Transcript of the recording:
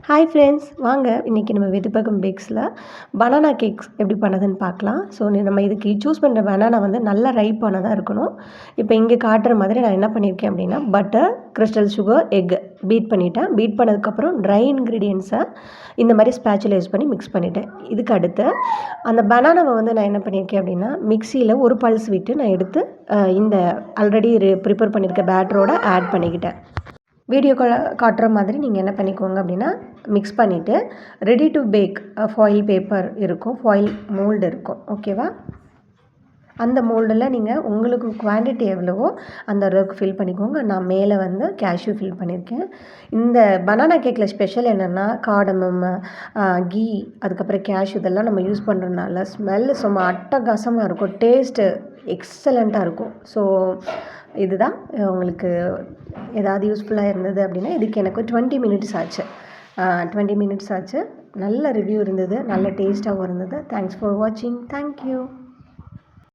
Hi friends, வாங்க இன்றைக்கி நம்ம வெதுப்பகம் பேக்ஸில் பனானா கேக்ஸ் எப்படி பண்ணதுன்னு பார்க்கலாம். ஸோ நம்ம இதுக்கு சூஸ் பண்ணுற பனானா வந்து நல்லா ரைப் ஆனதாக இருக்கணும். இப்போ இங்கே காட்டுற மாதிரி நான் என்ன பண்ணியிருக்கேன் அப்படின்னா, butter, crystal sugar, egg beat பண்ணிவிட்டேன். பீட் பண்ணதுக்கப்புறம் ட்ரை இன்க்ரீடியன்ஸை இந்த மாதிரி ஸ்பேச்சுல யூஸ் பண்ணி மிக்ஸ் பண்ணிவிட்டேன். இதுக்கு அடுத்து அந்த பனானாவை வந்து நான் என்ன பண்ணியிருக்கேன் அப்படின்னா, மிக்சியில் ஒரு பல்ஸ் விட்டு நான் எடுத்து இந்த ஆல்ரெடி ப்ரிப்பேர் பண்ணியிருக்க பேட்டரோட ஆட் பண்ணிக்கிட்டேன். வீடியோ காட்டுற மாதிரி நீங்கள் என்ன பண்ணிக்கோங்க அப்படின்னா, மிக்ஸ் பண்ணிவிட்டு ready to bake foil paper இருக்கும், ஃபாயில் மோல்டு இருக்கும், ஓகேவா? அந்த மோல்டில் நீங்கள் உங்களுக்கு குவான்டிட்டி எவ்வளவோ அந்த அளவுக்கு ஃபில் பண்ணிக்கோங்க. நான் மேலே வந்து கேஷ்யூ ஃபில் பண்ணியிருக்கேன். இந்த பனானா கேக்கில் ஸ்பெஷல் என்னென்னா, காடமம், கீ, அதுக்கப்புறம் கேஷ்யூ இதெல்லாம் நம்ம யூஸ் பண்ணுறதுனால ஸ்மெல்லு சும்மா அட்டகாசமாக இருக்கும். டேஸ்ட்டு எக்ஸலண்ட்டாக இருக்கும். ஸோ இதுதான் உங்களுக்கு ஏதாவது யூஸ்ஃபுல்லாக இருந்தது அப்படின்னா, இதுக்கு எனக்கு 20 மினிட்ஸ் ஆச்சு. 20 மினிட்ஸ் ஆச்சு. நல்ல ரிவ்யூ இருந்தது, நல்ல டேஸ்ட்டாகவும் இருந்தது. தேங்க்ஸ் ஃபார் வாட்சிங். தேங்க்யூ.